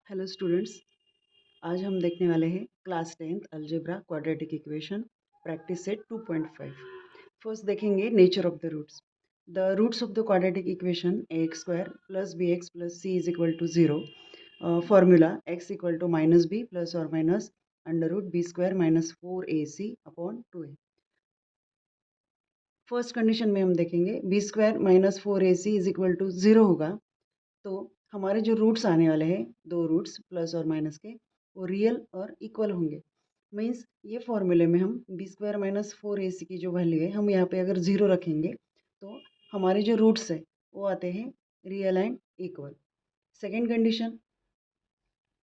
Hello students. आज हम देखने वाले हैं class 10th algebra quadratic equation practice set 2.5। First देखेंगे nature of the roots. The roots of the quadratic equation ax square plus B x plus C is equal to 0। Formula x equal to minus B plus और minus under root B square minus 4ac upon 2a। First condition में हम देखेंगे B square minus 4ac is equal to 0 होगा तो हमारे जो roots आने वाले हैं, दो रूट्स प्लस और माइनस के, वो रियल और इक्वल होंगे। मीन्स ये फॉर्मूले में हम बी स्क्वायर माइनस 4ac की जो वैल्यू है हम यहाँ पे अगर 0 रखेंगे तो हमारे जो रूट्स है वो आते हैं real and equal. Second condition,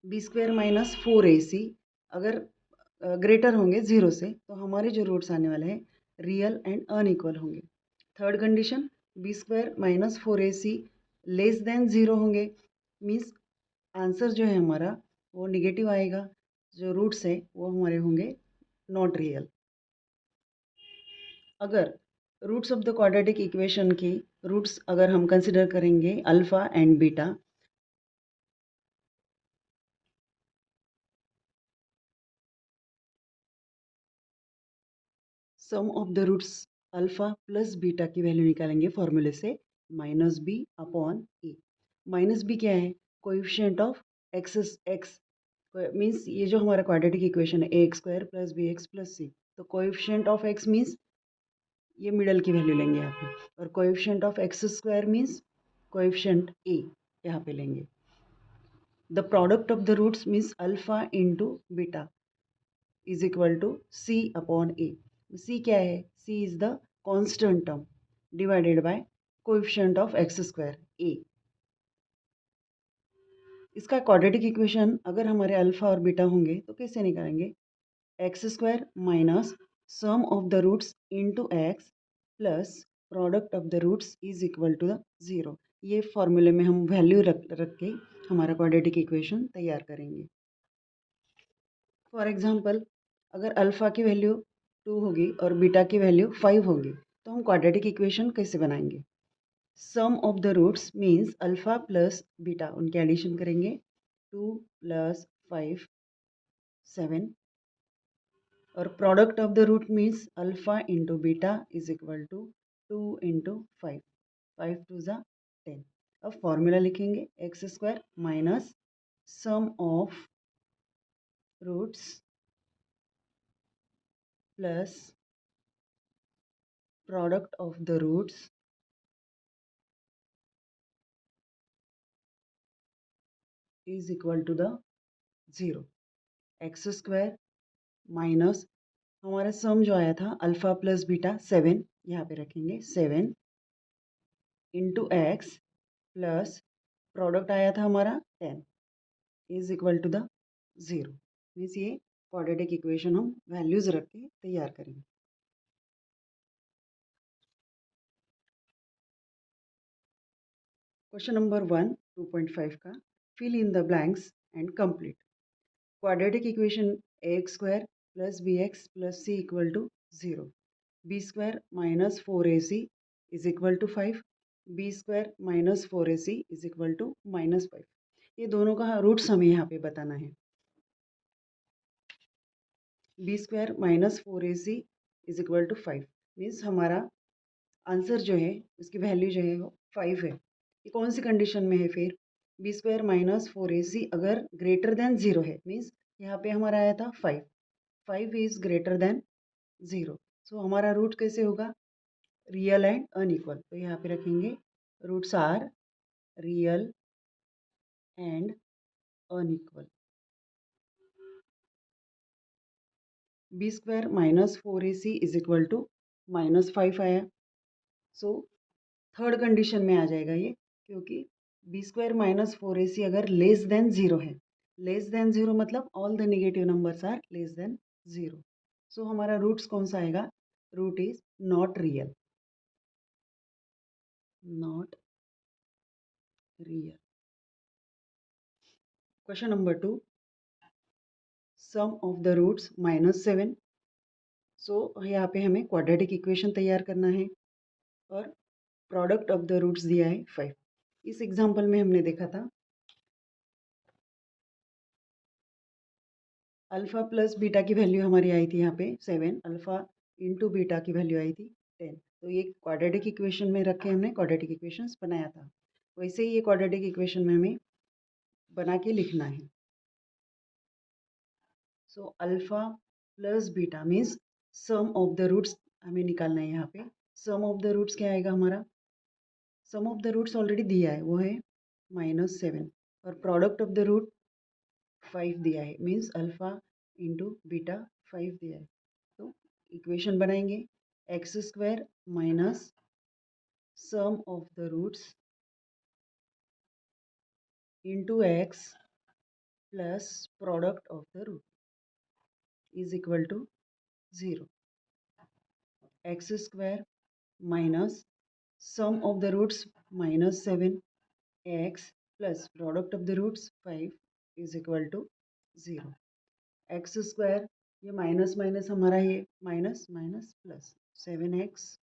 b square minus 4ac अगर ग्रेटर होंगे 0 से तो हमारे जो रूट्स आने वाले हैं रियल एंड अनइक्वल होंगे। Third condition, b square minus 4ac less than 0 होंगे। मीन्स आंसर जो है हमारा वो निगेटिव आएगा, जो रूट्स है वो हमारे होंगे नॉट रियल। अगर roots of the quadratic equation की रूट्स अगर हम कंसिडर करेंगे alpha and beta, sum of the roots alpha plus beta की वैल्यू निकालेंगे फॉर्मूले से minus B upon A. Minus B क्या है? Coefficient of X X. Means ये जो हमारा क्वाड्रेटिक इक्वेशन है A x square plus B x plus C, तो कोएफिशिएंट ऑफ एक्स मीन्स ये मिडल की वैल्यू लेंगे यहाँ पे, और coefficient of X square means coefficient A यहाँ पे लेंगे। The product of the roots means alpha into beta is equal to C upon A. C क्या है? C is the constant term divided by coefficient of X square A. इसका quadratic equation अगर हमारे alpha और beta होंगे तो कैसे निकालेंगे? X square minus sum of the roots into x plus product of the roots is equal to the 0। ये फॉर्मूले में हम वैल्यू रख के हमारा क्वाड्रेटिक इक्वेशन तैयार करेंगे। फॉर एग्जांपल, अगर अल्फ़ा की वैल्यू 2 होगी और बीटा की वैल्यू 5 होगी तो हम क्वाड्रेटिक इक्वेशन कैसे बनाएंगे? Sum of the roots means alpha plus beta, उनके एडिशन करेंगे। 2 प्लस 5 7, और product of the root means alpha into beta is equal to 2 into 5, 5 two ज़ा 10। अब फॉर्मूला लिखेंगे x square minus sum of roots plus product of the roots is equal to the 0। X square minus हमारा sum जो आया था alpha plus beta 7, यहाँ पे रखेंगे 7 इंटू एक्स प्लस प्रोडक्ट आया था हमारा 10 is equal to the 0। Means ये क्वाड्रेटिक इक्वेशन हम वैल्यूज रख के तैयार करेंगे। क्वेश्चन नंबर 1 2.5 का, fill in the blanks and complete. Quadratic equation a x square plus B x plus c equal to 0, b square minus 4ac is equal to 5, b square minus 4ac is equal to minus 5। ये दोनों का roots हमें यहाँ पे बताना है। B square minus 4ac is equal to 5 means हमारा answer जो है उसकी वैल्यू जो है वो 5 है। ये कौन सी कंडीशन में है फिर? बी स्क्वायर माइनस 4ac अगर ग्रेटर देन 0 है, मीन्स यहाँ पे हमारा आया था 5, 5 इज ग्रेटर देन 0। सो हमारा रूट कैसे होगा? Real and unequal. तो यहाँ पे रखेंगे roots are real and unequal. B square minus 4ac is equal to minus 5 आया। सो थर्ड कंडीशन में आ जाएगा ये, क्योंकि बी स्क्वायर माइनस 4ac अगर लेस देन 0 है, लेस देन 0 मतलब all the negative numbers are less than 0। So हमारा roots कौन सा आएगा? Root is not real, not real. Question number 2, sum of the roots minus 7। So यहाँ पे हमें क्वाड्रेटिक इक्वेशन तैयार करना है और प्रोडक्ट ऑफ द रूट्स दिया है 5। इस एग्जाम्पल में हमने देखा था अल्फ़ा प्लस बीटा की वैल्यू हमारी आई थी यहाँ पे 7, अल्फ़ा इंटू बीटा की वैल्यू आई थी 10। तो ये क्वाड्रेटिक इक्वेशन में रख के हमने क्वाड्रेटिक इक्वेशंस बनाया था। वैसे ही ये क्वाड्रेटिक इक्वेशन में हमें बना के लिखना है। So alpha plus beta means sum of the roots हमें निकालना है यहाँ पे। सम ऑफ द रूट्स क्या आएगा हमारा? सम ऑफ द रूट्स ऑलरेडी दिया है, वो है -7 और प्रोडक्ट ऑफ द रूट 5 दिया है, मीन्स अल्फ़ा इंटू बीटा 5 दिया है। तो इक्वेशन बनाएंगे x square minus sum of the roots into x plus product of the root is equal to 0। X square minus sum of the roots -7 x plus product of the roots 5 is equal to 0। X square ये minus minus हमारा ये minus minus plus 7x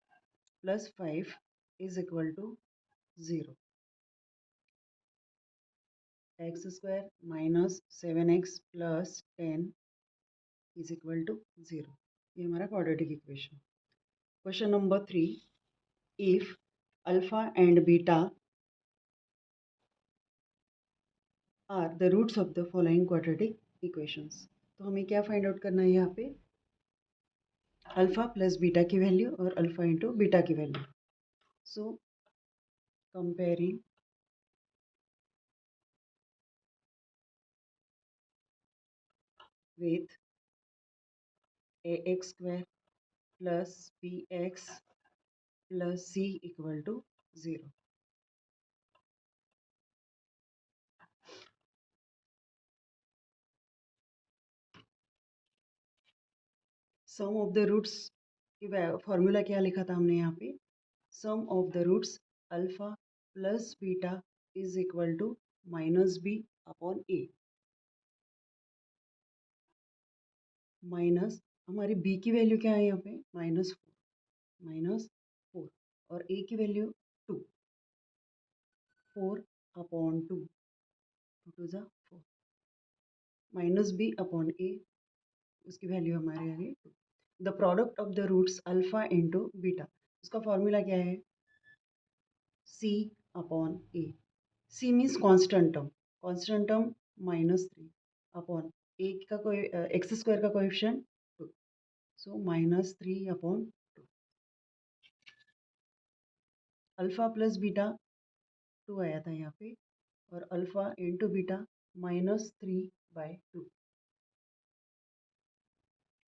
plus 5 is equal to 0। X square minus 7x plus 10 is equal to 0। ये हमारा quadratic equation. Question number 3, if alpha and beta are the roots of the following quadratic equations. तो हमें क्या find out करना है यहाँ पे? Alpha plus beta की वैल्यू और अल्फा इंटू बीटा की value. So comparing with ax square plus bx plus c equal to 0. Sum of the roots की फॉर्मूला क्या लिखा था हमने यहाँ पे? Sum of the roots alpha plus beta is equal to minus B upon A. Minus हमारी B की value क्या है यहाँ पे? -4 और ए की वैल्यू 2, 4 अपॉन 2, 2 टू ज़ा 4, माइनस बी अपॉन ए उसकी वैल्यू हमारे आ गई 2। The product of the roots alpha into beta, उसका फॉर्मूला क्या है? C upon A. C means constant term -3 upon A का कोई एक्स स्क्वायर का coefficient 2, so -3 upon 2। Alpha plus beta 2 आया था यहाँ पे और alpha into beta -3/2।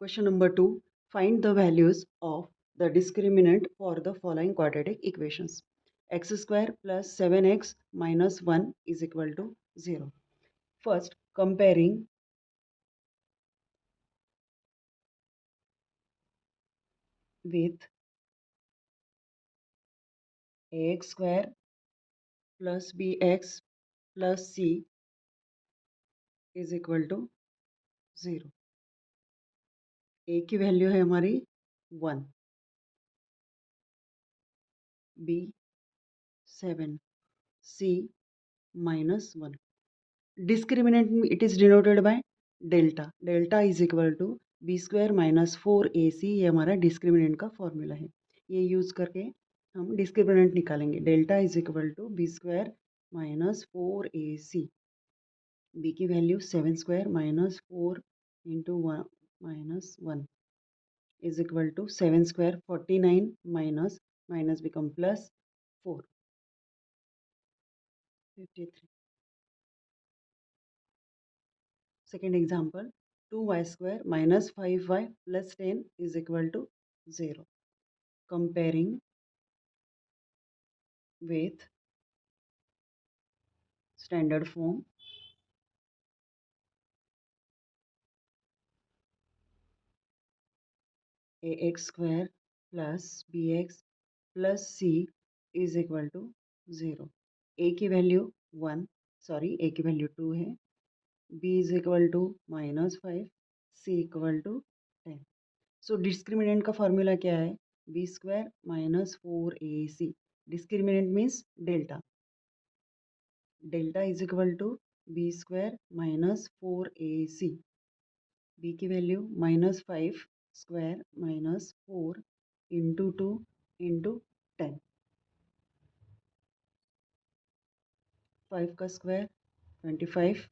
Question number 2. Find the values of the discriminant for the following quadratic equations. X square plus 7x minus 1 is equal to 0. First, comparing with ax square plus bx plus c is equal to 0. a की value है हमारी 1, b 7, c -1. Discriminant it is denoted by delta. Delta is equal to B square minus 4ac, ये हमारा discriminant का formula है। ये use करके हम डिस्क्रिमिनेंट निकालेंगे। Delta is equal to B square minus 4ac, B की value 7 square minus 4 into 1 minus 1 is equal to 7 square 49 minus minus become plus 4 53। Second example, 2y square minus 5y plus 10 is equal to 0. Comparing with standard form, ax square plus bx plus c is equal to 0. a की value 1, sorry a की value 2 है, b is equal to -5, c equal to 10. So discriminant का formula क्या है? B square minus 4ac। Discriminant means delta. Delta is equal to B square minus 4ac। B की value -5 square -4 into 2 into 10। 5 का square 25,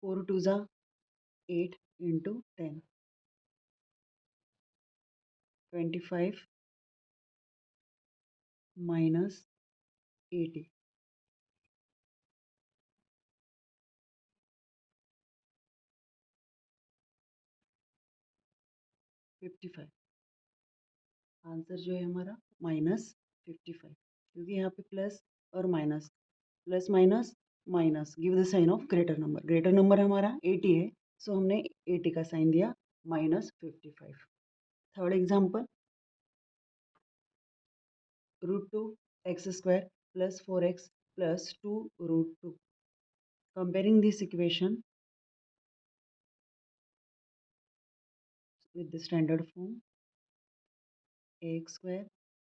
4 टू ज़ा 8 into 10, 25 minus 80, 55। Answer जो है हमारा -55, क्योंकि यहाँ पे प्लस और minus, plus minus minus give the sign of greater number हमारा 80 है, सो हमने 80 का साइन दिया -55। Third example, √2 x² + 4x + 2 √2। Comparing this equation with the standard form, ax²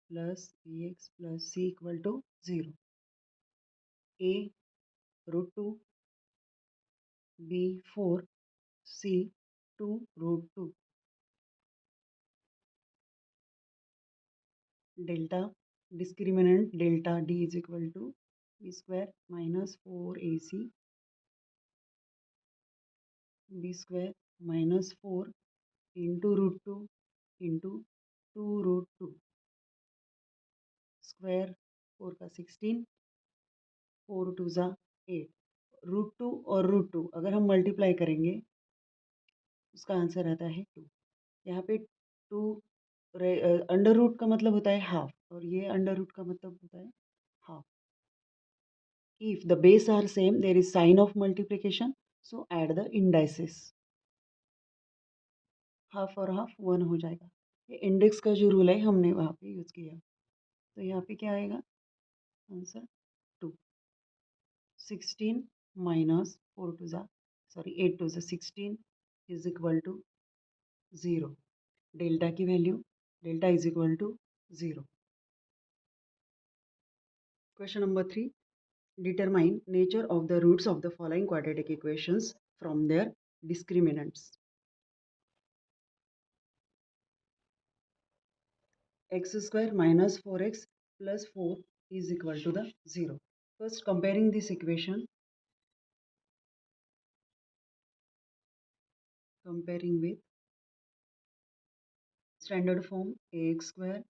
+ bx + c = 0. a √2, b 4, c 2 √2. Delta discriminant delta d is equal to b square minus 4ac, b square minus 4 into √2 into 2 √2 square, 4 का 16, 4 टू ज़ा 8। √2 और √2 अगर हम multiply करेंगे उसका answer आता है 2। यहाँ पे 2 अंडर रूट का मतलब होता है हाफ, और ये अंडर रूट का मतलब होता है half. If the base are same, there is sign of multiplication, so add the indices। Half और हाफ 1 हो जाएगा। ये इंडेक्स का जो रूल है हमने वहाँ पे यूज़ किया, तो यहाँ पे क्या आएगा आंसर 2। 16 माइनस 4 टू ज़ा, सॉरी 8 टू ज़ा 16 इज इक्वल टू 0। डेल्टा की value, delta is equal to 0। Question number 3, determine nature of the roots of the following quadratic equations from their discriminants। x² minus 4x plus 4 is equal to the 0। First, comparing this equation, comparing with standard form, ax²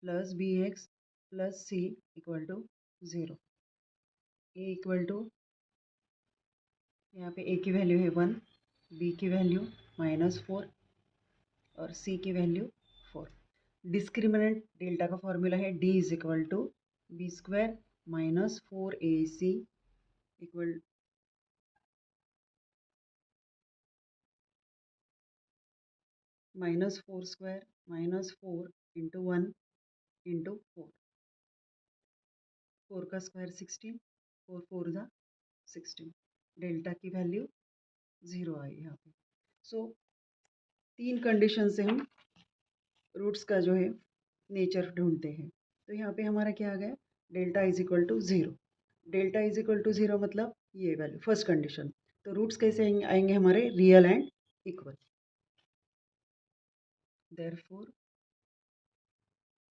plus bx plus c equal to 0। a equal to, यहाँ पे a की value है 1, b की value -4 और c की value 4। Discriminant delta का formula है d is equal to b² minus 4ac equal -4² -4 into 1 into 4। 4 का स्क्वायर 16, 4 4 ज़ा 16। डेल्टा की वैल्यू 0 आई यहाँ पे। सो तीन कंडीशन से हम रूट्स का जो है नेचर ढूंढते हैं। तो यहाँ पे हमारा क्या आ गया, delta is equal to 0। Delta is equal to 0 मतलब ये वैल्यू फर्स्ट कंडीशन। तो रूट्स कैसे आएंगे हमारे, real and equal. Therefore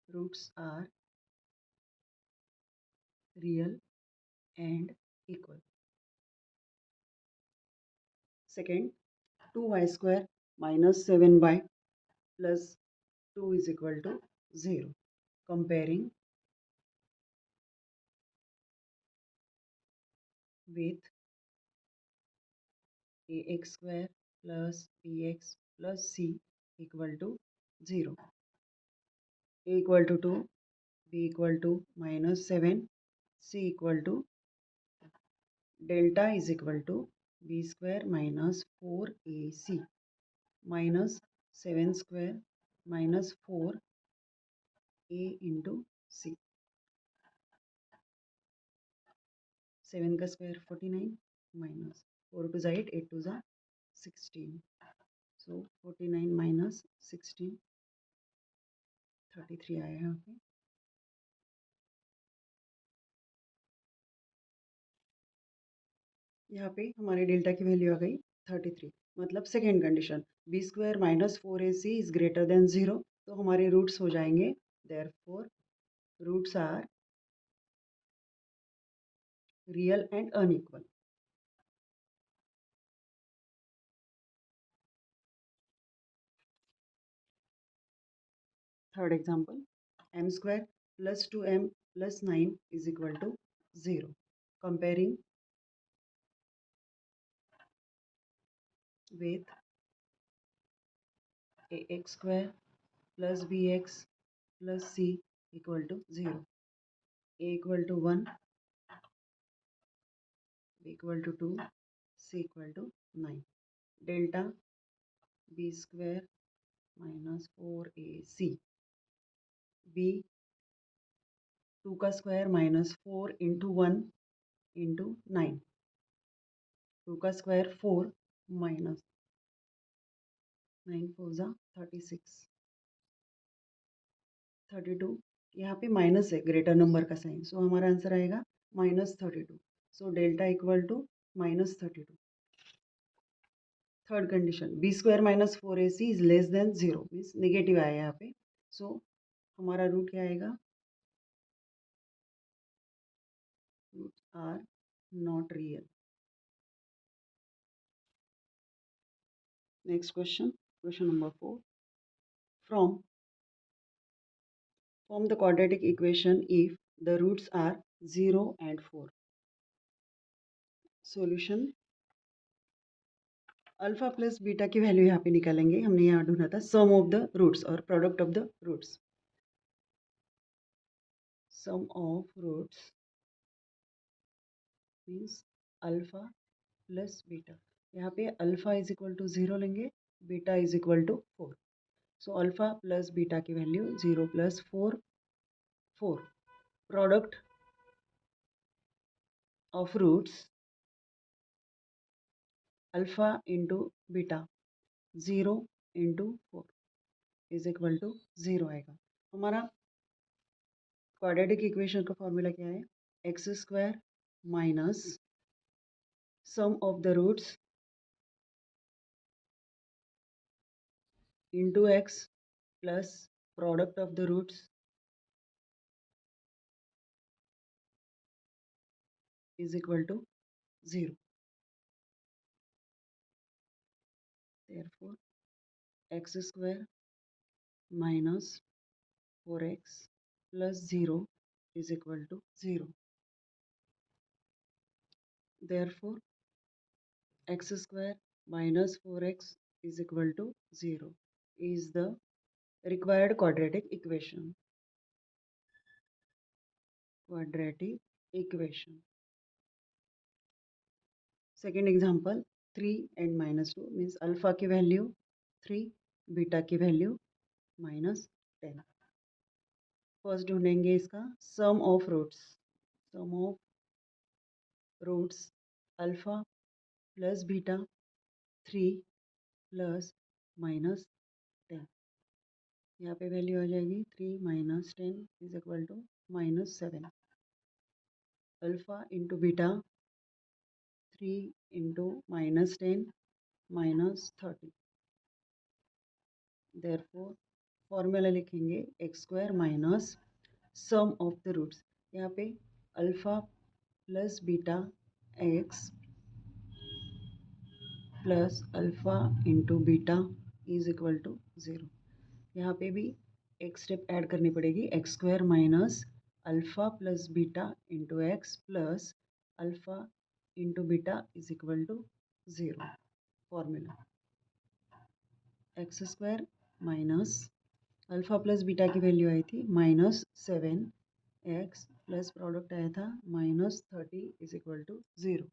roots are real and equal. Second, 2y² minus 7y plus 2 is equal to 0। Comparing with ax² plus bx plus c equal to 0। a equal to 2, b equal to -7, c equal to, delta is equal to b² minus 4ac minus 7² minus 4a into c। 7 का square 49 minus 4 टू ज़ा 8, 8 टू ज़ा 16। सो 49 minus 16 33 आया यहाँ पे। यहाँ पे हमारे डेल्टा की वैल्यू आ गई 33। मतलब second condition b square minus 4ac is greater than 0, तो हमारे रूट्स हो जाएंगे therefore roots are real and unequal. Third example m square plus 2m plus 9 is equal to 0. Comparing with ax square plus bx plus c equal to 0. A equal to 1, b equal to 2, c equal to 9. Delta b square minus 4ac, b 2 का square minus 4 into 1 into 9, 2 का square 4 minus 9 4 जा 36, 32। यहाँ पे minus है greater number का sign, so हमारा answer आएगा -32। So delta equal to -32। Third condition b square minus 4ac is less than 0, means negative आया यहाँ पे। सो हमारा रूट क्या आएगा, root are not real. Next question, question number 4। From form the quadratic equation if the roots are 0 and 4। Solution alpha plus beta की value यहाँ पे निकालेंगे। हमने यहाँ ढूंढा था सम ऑफ द रूट्स और product of the roots. Sum of roots means alpha plus beta. यहाँ पे अल्फा इज इक्वल टू 0 लेंगे, beta is equal to 4। So alpha plus beta की value 0 plus 4 4। Product of roots alpha into beta 0 into 4 is equal to 0 आएगा। हमारा quadratic equation का formula क्या है, x square minus sum of the roots into x plus product of the roots is equal to 0। therefore x square minus 4x plus 0 is equal to 0। therefore x square minus 4x is equal to 0 is the required quadratic equation। quadratic equation। Second example 3 and -2 means alpha की value 3, beta की value -10। First ढूंढेंगे इसका sum of roots. Sum of roots alpha plus beta 3 plus -10। यहाँ पे value आ जाएगी 3 - 10 is equal to -7। Alpha into beta 3 into -10 -30। therefore formula लिखेंगे x square minus sum of the roots. यहाँ पे alpha plus beta x plus alpha into beta is equal to 0। यहाँ पे भी एक स्टेप ऐड करनी पड़ेगी, x square minus alpha plus beta into x plus alpha into beta is equal to 0। Formula x square minus alpha plus beta की value आई थी -7x plus product आया था -30 is equal to 0।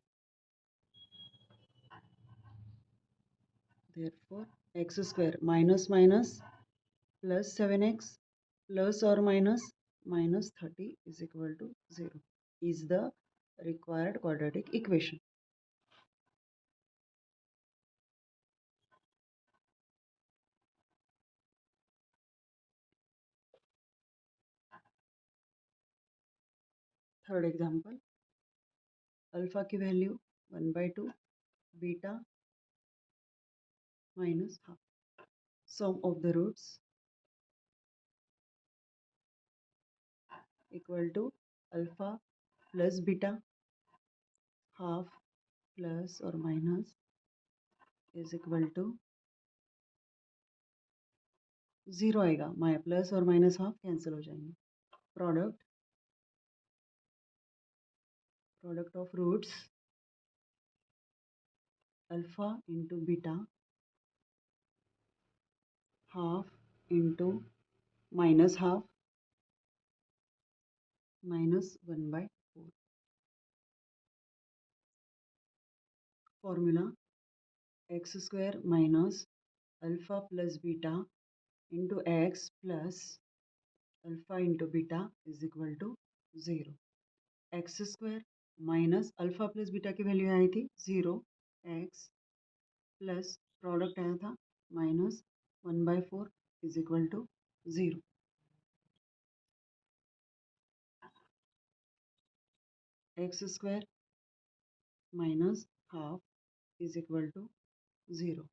Therefore x square minus minus plus 7x plus और minus -30 is equal to 0 is the required quadratic equation. Third example alpha की value 1/2 beta minus half. Sum of the roots equal to alpha plus beta, half plus or minus is equal to 0 आएगा. माया plus और minus half cancel हो जाएंगे. Product of roots alpha into beta half into minus half minus 1/4. Formula x square minus alpha plus beta into x plus alpha into beta is equal to 0. X square minus alpha plus beta की value आई थी 0, x plus product आया था minus 1/4 is equal to 0. X square minus half is equal to 0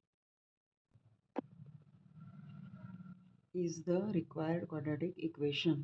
is the required quadratic equation.